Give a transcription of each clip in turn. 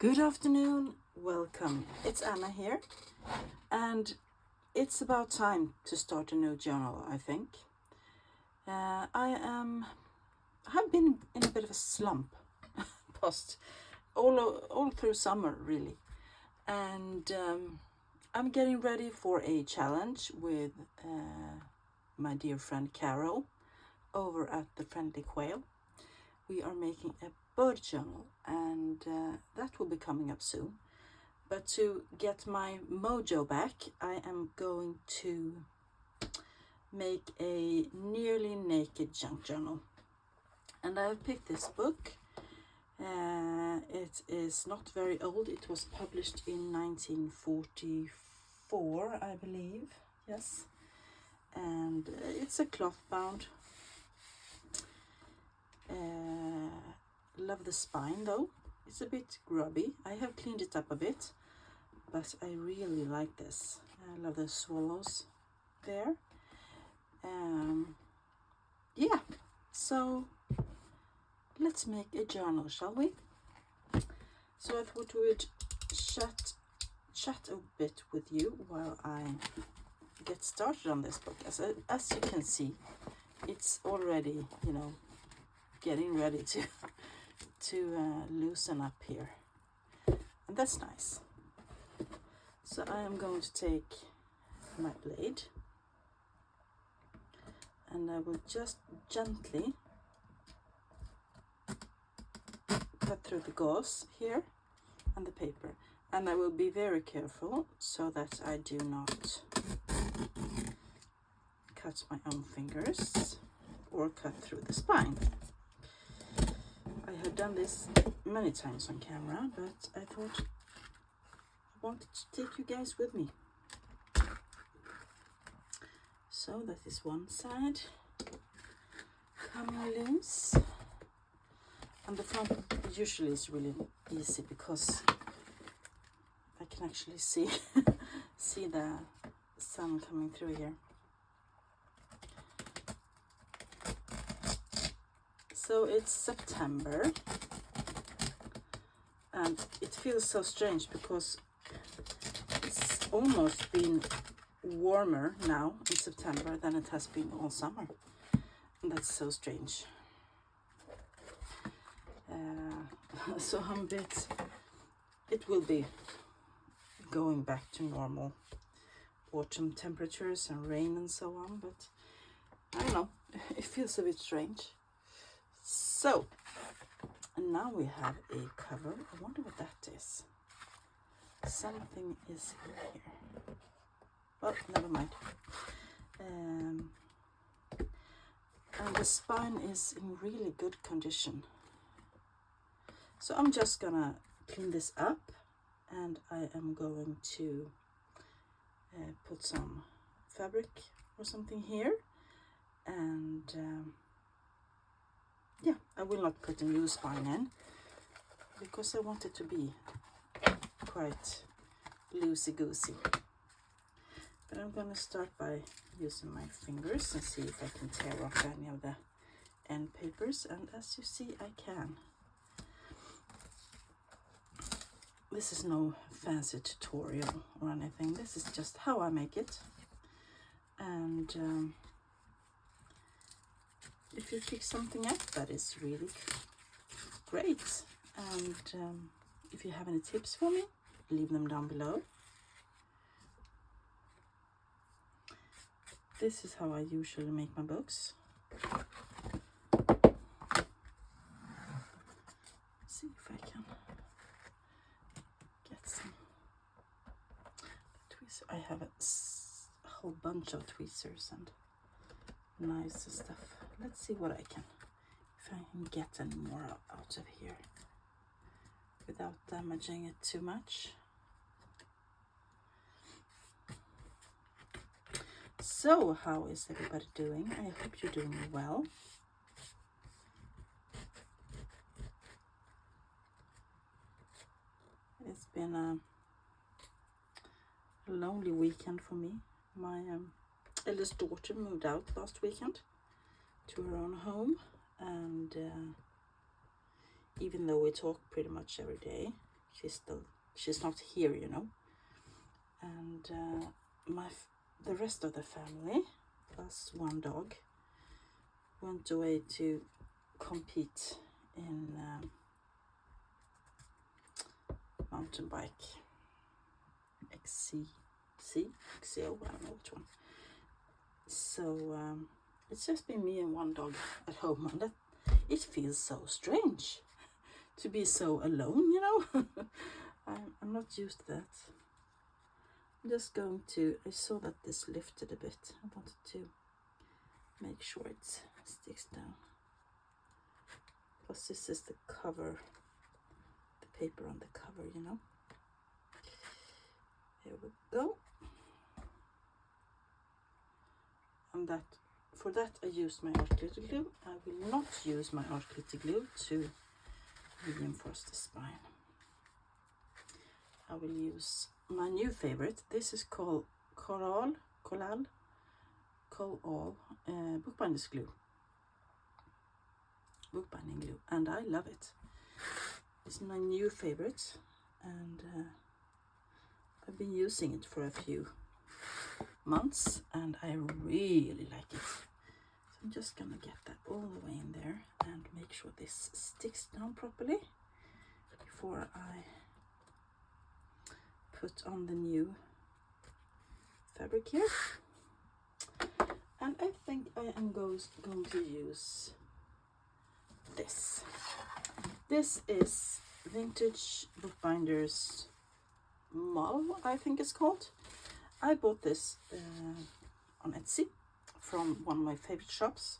Good afternoon, welcome. It's Anna here, and it's about time to start a new journal, I think. Have been in a bit of a slump past all through summer, really, and I'm getting ready for a challenge with my dear friend Carol over at the Friendly Quail. We are making a bird journal, and that will be coming up soon. But to get my mojo back, I am going to make a nearly naked junk journal. And I have picked this book. It is not very old. It was published in 1944, I believe. Yes. And it's a cloth bound. Love the spine though. It's a bit grubby. I have cleaned it up a bit, but I really like this. I love the swallows there. Yeah, so let's make a journal, shall we? So I thought we would chat a bit with you while I get started on this book. As you can see, it's already, getting ready to loosen up here, and that's nice. So I am going to take my blade, and I will just gently cut through the gauze here and the paper, and I will be very careful so that I do not cut my own fingers or cut through the spine. I have done this many times on camera, but I thought I wanted to take you guys with me. So that is one side coming loose, and the front usually is really easy because I can actually see the sun coming through here. So it's September, and it feels so strange because it's almost been warmer now in September than it has been all summer, and that's so strange. So it will be going back to normal autumn temperatures and rain and so on, but I don't know, it feels a bit strange. So, and now we have a cover. I wonder what that is. Something is in here. Well, never mind. And the spine is in really good condition. So I'm just gonna clean this up, and I am going to put some fabric or something here, and yeah, I will not put a new spine in because I want it to be quite loosey-goosey. But I'm going to start by using my fingers and see if I can tear off any of the end papers, and as you see, I can. This is no fancy tutorial or anything. This is just how I make it, and if you pick something up, that is really great. And if you have any tips for me, leave them down below. This is how I usually make my books. See if I can get some tweezers. I have a whole bunch of tweezers and knives and stuff. Let's see what if I can get any more out of here without damaging it too much. So, how is everybody doing? I hope you're doing well. It's been a lonely weekend for me. My eldest daughter moved out last weekend to her own home, and even though we talk pretty much every day, she's not here, you know. And the rest of the family, plus one dog, went away to compete in mountain bike XCO, I don't know which one. So it's just been me and one dog at home, and it feels so strange to be so alone, you know. I'm not used to that. I'm just going to, I saw that this lifted a bit. I wanted to make sure it sticks down. Plus this is the cover, the paper on the cover, you know. There we go. And for that I used my art glitter glue. I will not use my art glitter glue to reinforce the spine. I will use my new favorite. This is called Coral bookbinding glue, and I love it. It's my new favorite, and I've been using it for a few months, and I really like it. So I'm just gonna get that all the way in there and make sure this sticks down properly before I put on the new fabric here. And I think I am going to use this. This is Vintage Bookbinders MOJO, I think it's called. I bought this on Etsy from one of my favorite shops,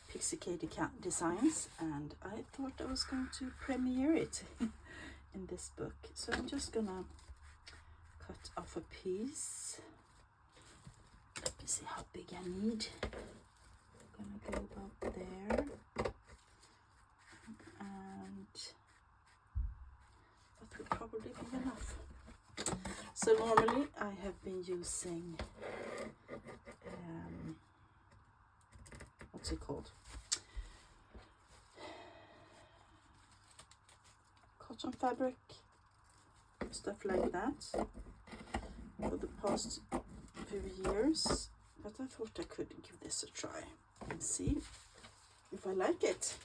Pixie Katie Designs, and I thought I was going to premiere it in this book. So I'm just gonna cut off a piece. Let me see how big I need. I'm gonna go about there, and that will probably be enough. So normally I have been using what's it called? Cotton fabric, stuff like that, for the past few years, but I thought I could give this a try and see if I like it.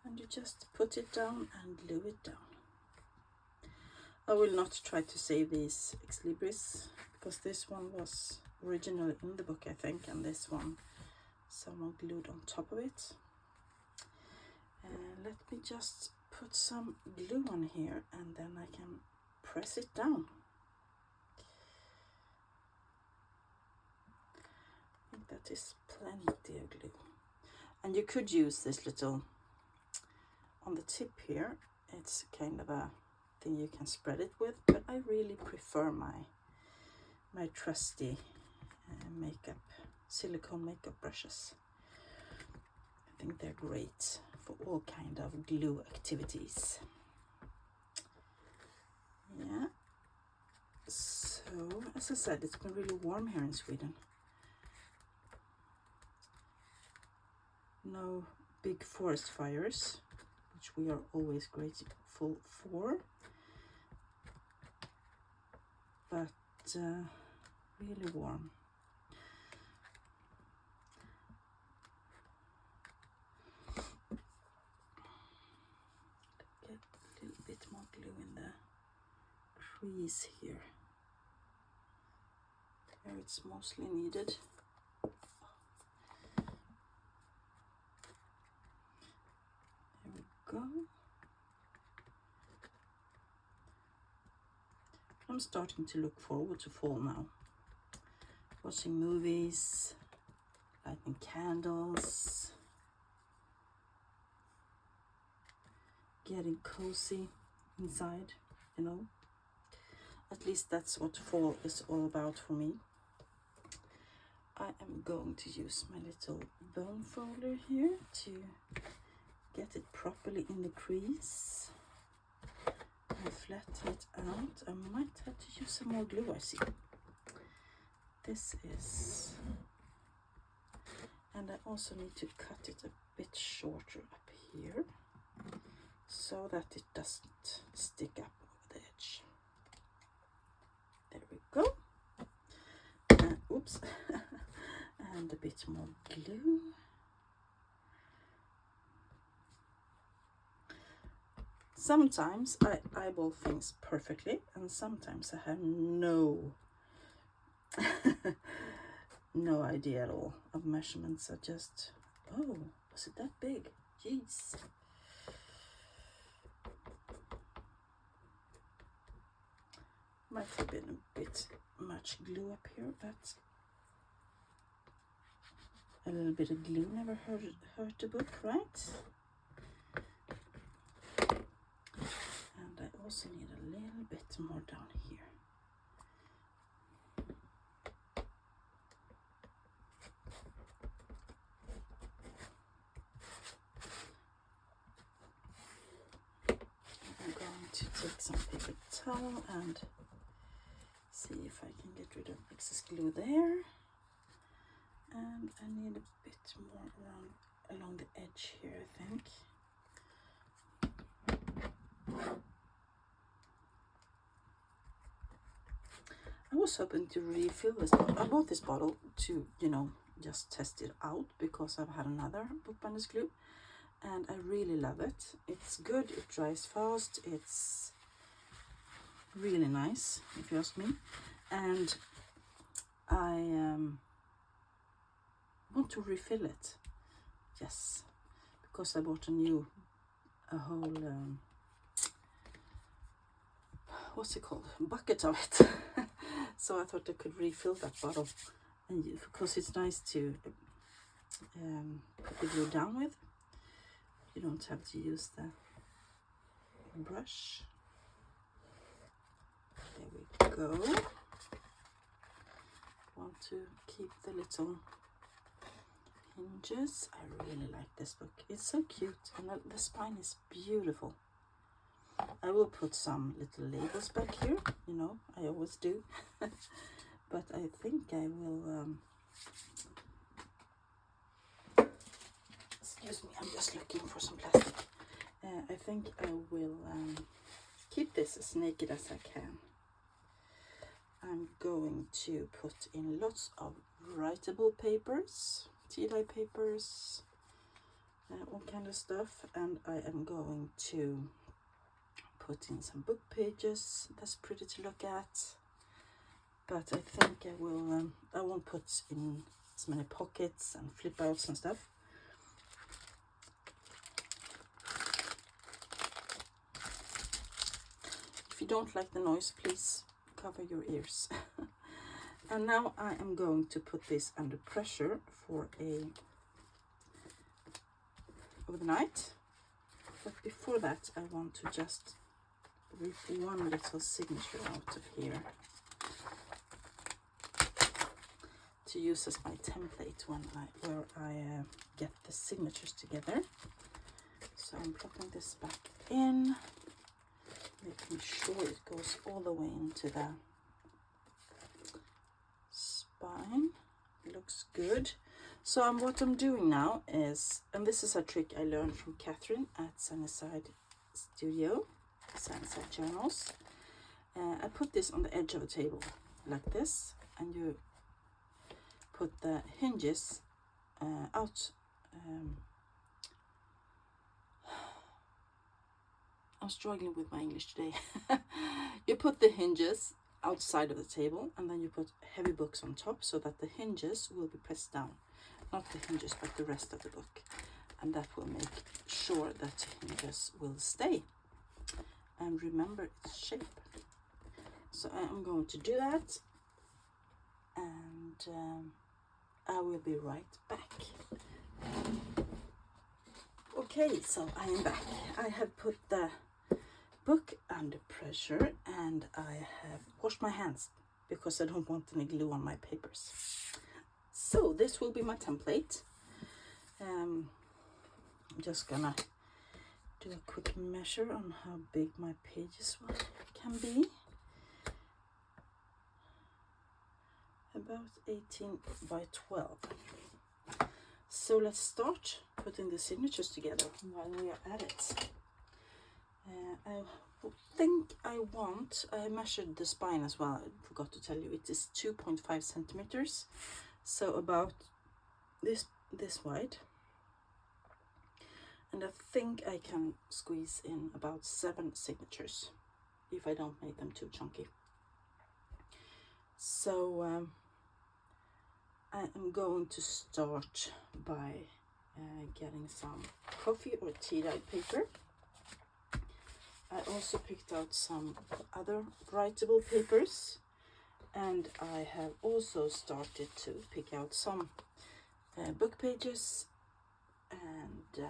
And you just put it down and glue it down. I will not try to save these ex libris, because this one was originally in the book, I think, and this one someone glued on top of it. Let me just put some glue on here, and then I can press it down. I think that is plenty of glue. And you could use this little, on the tip here, it's kind of a thing you can spread it with, but I really prefer my trusty silicone makeup brushes. I think they're great for all kind of glue activities. Yeah, so as I said, it's been really warm here in Sweden. No big forest fires, which we are always grateful for, but really warm. Get a little bit more glue in the crease here, where it's mostly needed. There we go. I'm starting to look forward to fall now. Watching movies, lighting candles, getting cozy inside, you know. At least that's what fall is all about for me. I am going to use my little bone folder here to get it properly in the crease. I flatten it out. I might have to use some more glue, I see. This is, and I also need to cut it a bit shorter up here so that it doesn't stick up over the edge. There we go. Oops. And a bit more glue. Sometimes I eyeball things perfectly, and sometimes I have no no idea at all of measurements. I just, oh, was it that big? Jeez. Might have been a bit much glue up here, but a little bit of glue never hurt a book, right? And I also need a little bit more down here. I'm going to take some paper towel and see if I can get rid of excess glue there. And I need a bit more along the edge here, I think. I was hoping to refill this bottle. I bought this bottle to, you know, just test it out because I've had another bookbinders glue and I really love it. It's good, it dries fast, it's really nice if you ask me. And I want to refill it, yes, because I bought a whole what's it called, bucket of it. So I thought I could refill that bottle, and because it's nice to put the glue down with. You don't have to use the brush. There we go. Want to keep the little hinges. I really like this book. It's so cute, and the spine is beautiful. I will put some little labels back here, you know, I always do. But I think I will, excuse me, I'm just looking for some plastic. I think I will keep this as naked as I can. I'm going to put in lots of writable papers, tea-dye papers, all kind of stuff, and I am going to put in some book pages. That's pretty to look at, but I think I will I won't put in as many pockets and flip outs and stuff. If you don't like the noise, please cover your ears. And now I am going to put this under pressure for overnight. But before that, I want to just rip one little signature out of here to use as my template where I get the signatures together. So I'm plopping this back in, making sure it goes all the way into the spine. It looks good. So what I'm doing now is, and this is a trick I learned from Catherine at Sunnyside Studio, Sunnyside Journals. I put this on the edge of a table like this, and you put the hinges out. I'm struggling with my English today. You put the hinges outside of the table, and then you put heavy books on top so that the hinges will be pressed down. Not the hinges, but the rest of the book. And that will make sure that the hinges will stay and remember its shape. So I am going to do that, and I will be right back. Okay, so I am back. I have put the book under pressure and I have washed my hands because I don't want any glue on my papers. So this will be my template. I'm just gonna do a quick measure on how big my pages can be. About 18 by 12. So let's start putting the signatures together while we are at it. I think I measured the spine as well. I forgot to tell you, it is 2.5 centimeters. So about this wide. And I think I can squeeze in about 7 signatures if I don't make them too chunky. So I am going to start by getting some coffee or tea dyed paper. I also picked out some other writable papers, and I have also started to pick out some book pages, and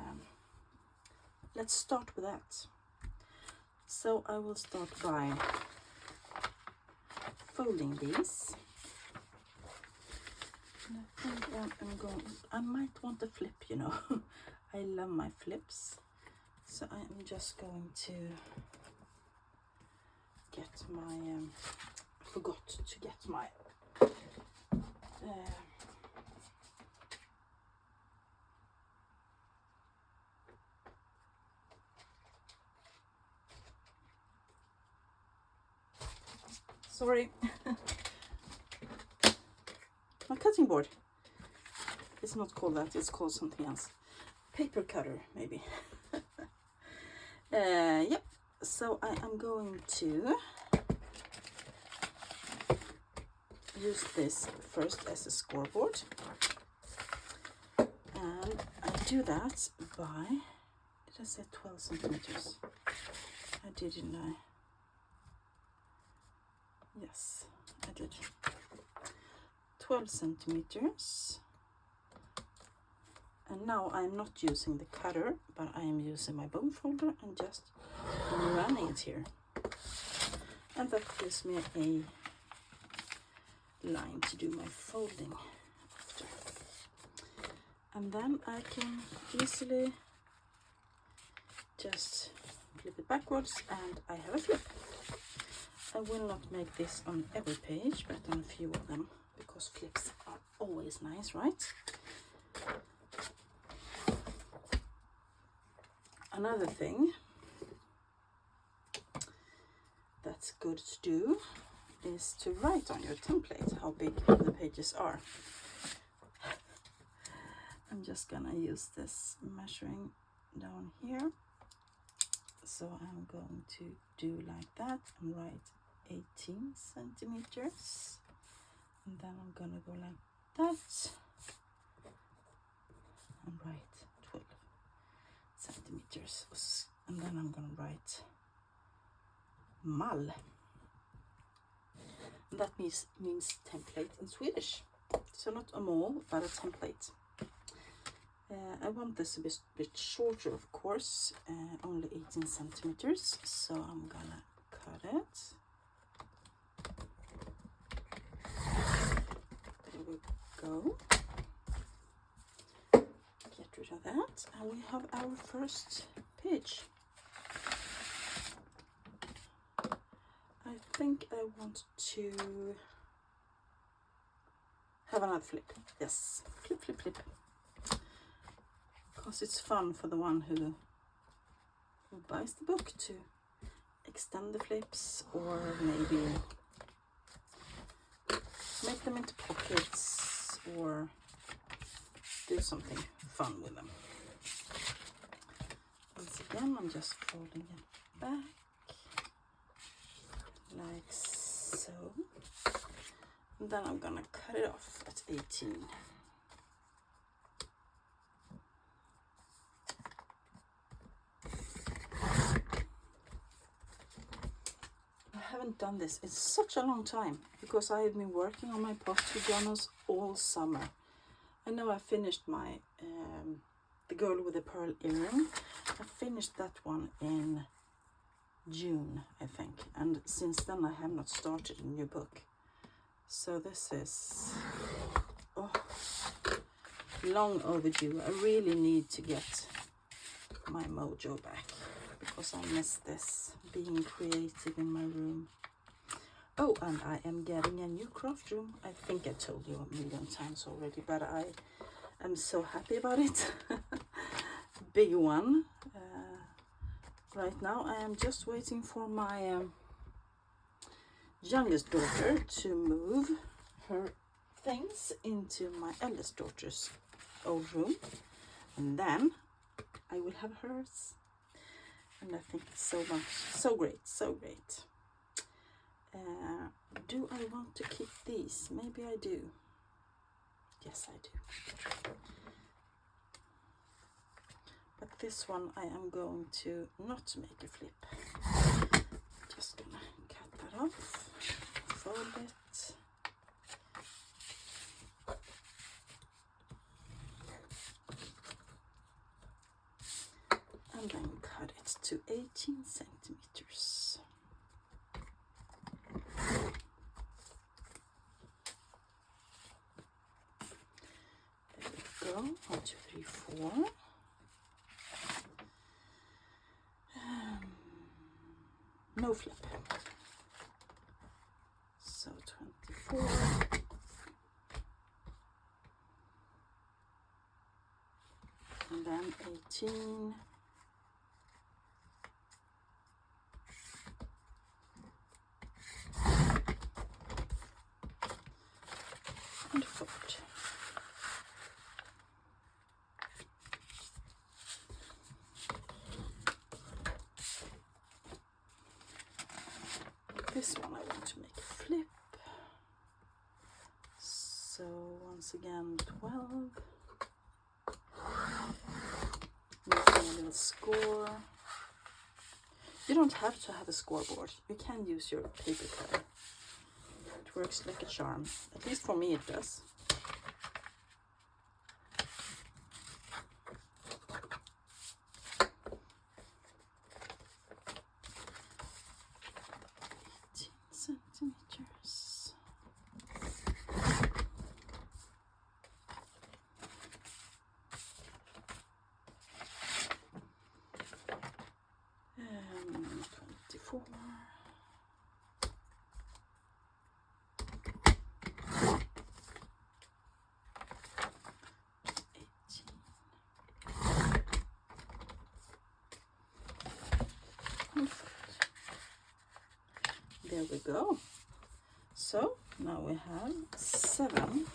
let's start with that. So I will start by folding these. And I think I might want a flip, you know. I love my flips. So I'm just going to get my, forgot to get my sorry, my cutting board. It's not called that, it's called something else. Paper cutter, maybe. Yep, so I am going to use this first as a scoreboard, and I do that by, did I say 12 centimeters? I did, didn't I? Yes, I did. 12 centimeters. And now I'm not using the cutter, but I am using my bone folder and just running it here. And that gives me a line to do my folding after. And then I can easily just flip it backwards, and I have a flip. I will not make this on every page, but on a few of them, because flips are always nice, right? Another thing that's good to do is to write on your template how big the pages are. I'm just gonna use this measuring down here. So I'm going to do like that and write 18 centimeters. And then I'm gonna go like that and write 12 centimeters. And then I'm gonna write mall. And that means template in Swedish. So not a mall, but a template. I want this a bit shorter, of course, only 18 centimeters. So I'm gonna cut it. There we go. Get rid of that, and we have our first page. I think I want to have another flip. Yes, flip, flip, flip. Because it's fun for the one who buys the book to extend the flips, or maybe make them into pockets, or do something fun with them. Once again, I'm just folding it back like so, and then I'm gonna cut it off at 18. I haven't done this in such a long time, because I have been working on my posture journals all summer. I know I finished my The Girl with the Pearl Earring. I finished that one in June, I think, and since then I have not started a new book. So this is long overdue. I really need to get my mojo back, because I miss this, being creative in my room. Oh, and I am getting a new craft room. I think I told you a million times already, but I I'm so happy about it. Big one. Right now I am just waiting for my youngest daughter to move her things into my eldest daughter's old room, and then I will have hers. And I think it's so great. Do I want to keep these? Maybe I do. Yes, I do. But this one I am going to not make a flip. Just gonna cut that off, fold it. And then cut it to 18 centimeters. There we go. 1, 2, 3, 4. No flip. So 24. And then 18. And fold. This one I want to make a flip. So once again 12. Making a little score. You don't have to have a scoreboard. You can use your paper cutter. It works like a charm. At least for me it does. Centimeters. 24. There we go. So now we have 7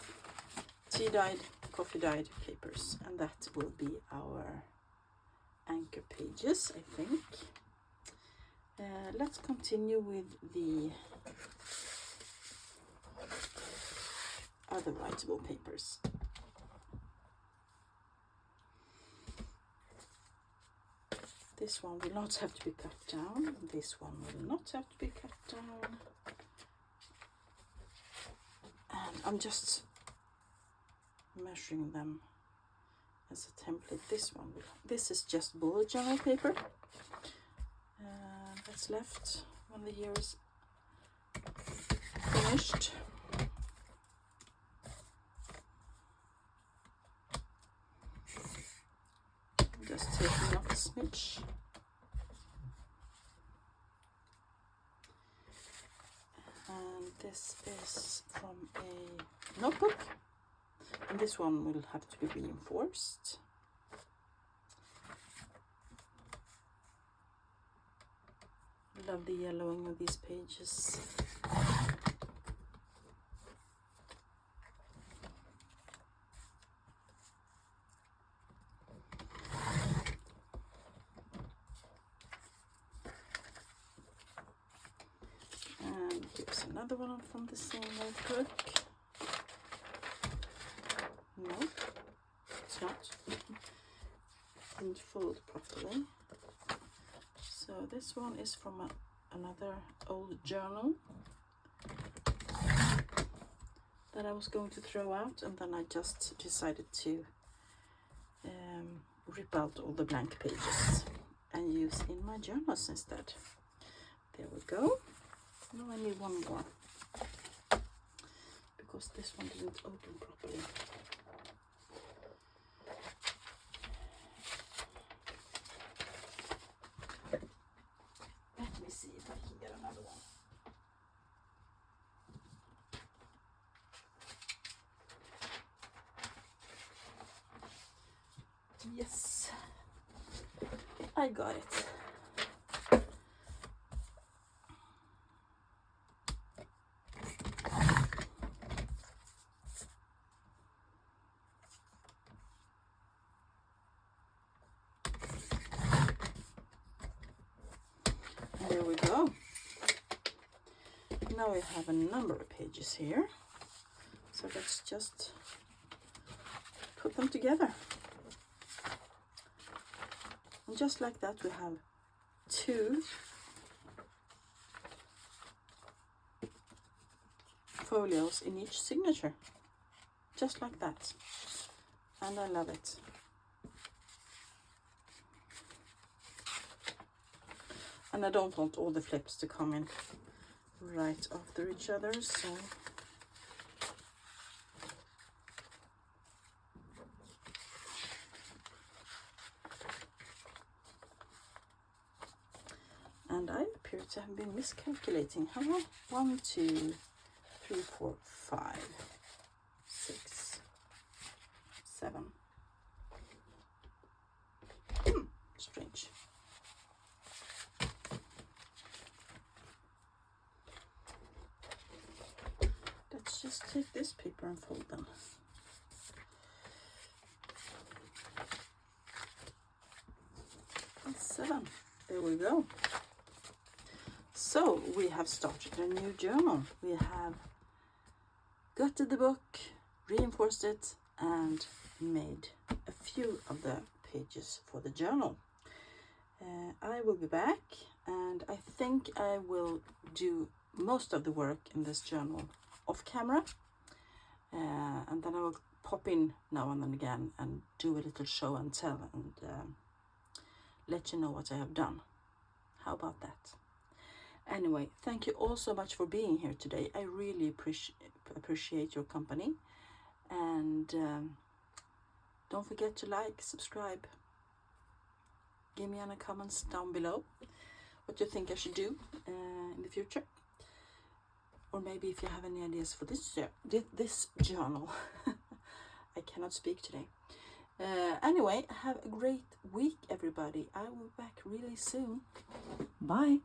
tea-dyed, coffee-dyed papers, and that will be our anchor pages, I think. Let's continue with the other writable papers. This one will not have to be cut down. This one will not have to be cut down. And I'm just measuring them as a template. This is just bullet journal paper that's left when the year is finished. Just taking off a smidge. And this is from a notebook, and this one will have to be reinforced. Love the yellowing of these pages. And here's another one from the same notebook. No, it's not. Didn't fold properly. So this one is from another old journal that I was going to throw out, and then I just decided to rip out all the blank pages and use in my journals instead. There we go. Now I need one more because this one didn't open properly. Let me see if I can get another one. Yes, I got it. There we go. Now we have a number of pages here. So let's just put them together. And just like that, we have 2 folios in each signature. Just like that. And I love it. And I don't want all the flips to come in right after each other, so and I appear to have been miscalculating. How long? 1, 2, 3, 4, 5, 6, 7. Strange. Let's just take this paper and fold them. And 7. There we go. So we have started a new journal. We have gutted the book, reinforced it, and made a few of the pages for the journal. I will be back, and I think I will do most of the work in this journal off camera, and then I will pop in now and then again and do a little show and tell and let you know what I have done. How about that? Anyway, thank you all so much for being here today. I really appreciate your company, and don't forget to like, subscribe, give me any comments down below what you think I should do in the future, or maybe if you have any ideas for this journal. I cannot speak today. Anyway, have a great week, everybody. I will be back really soon. Bye.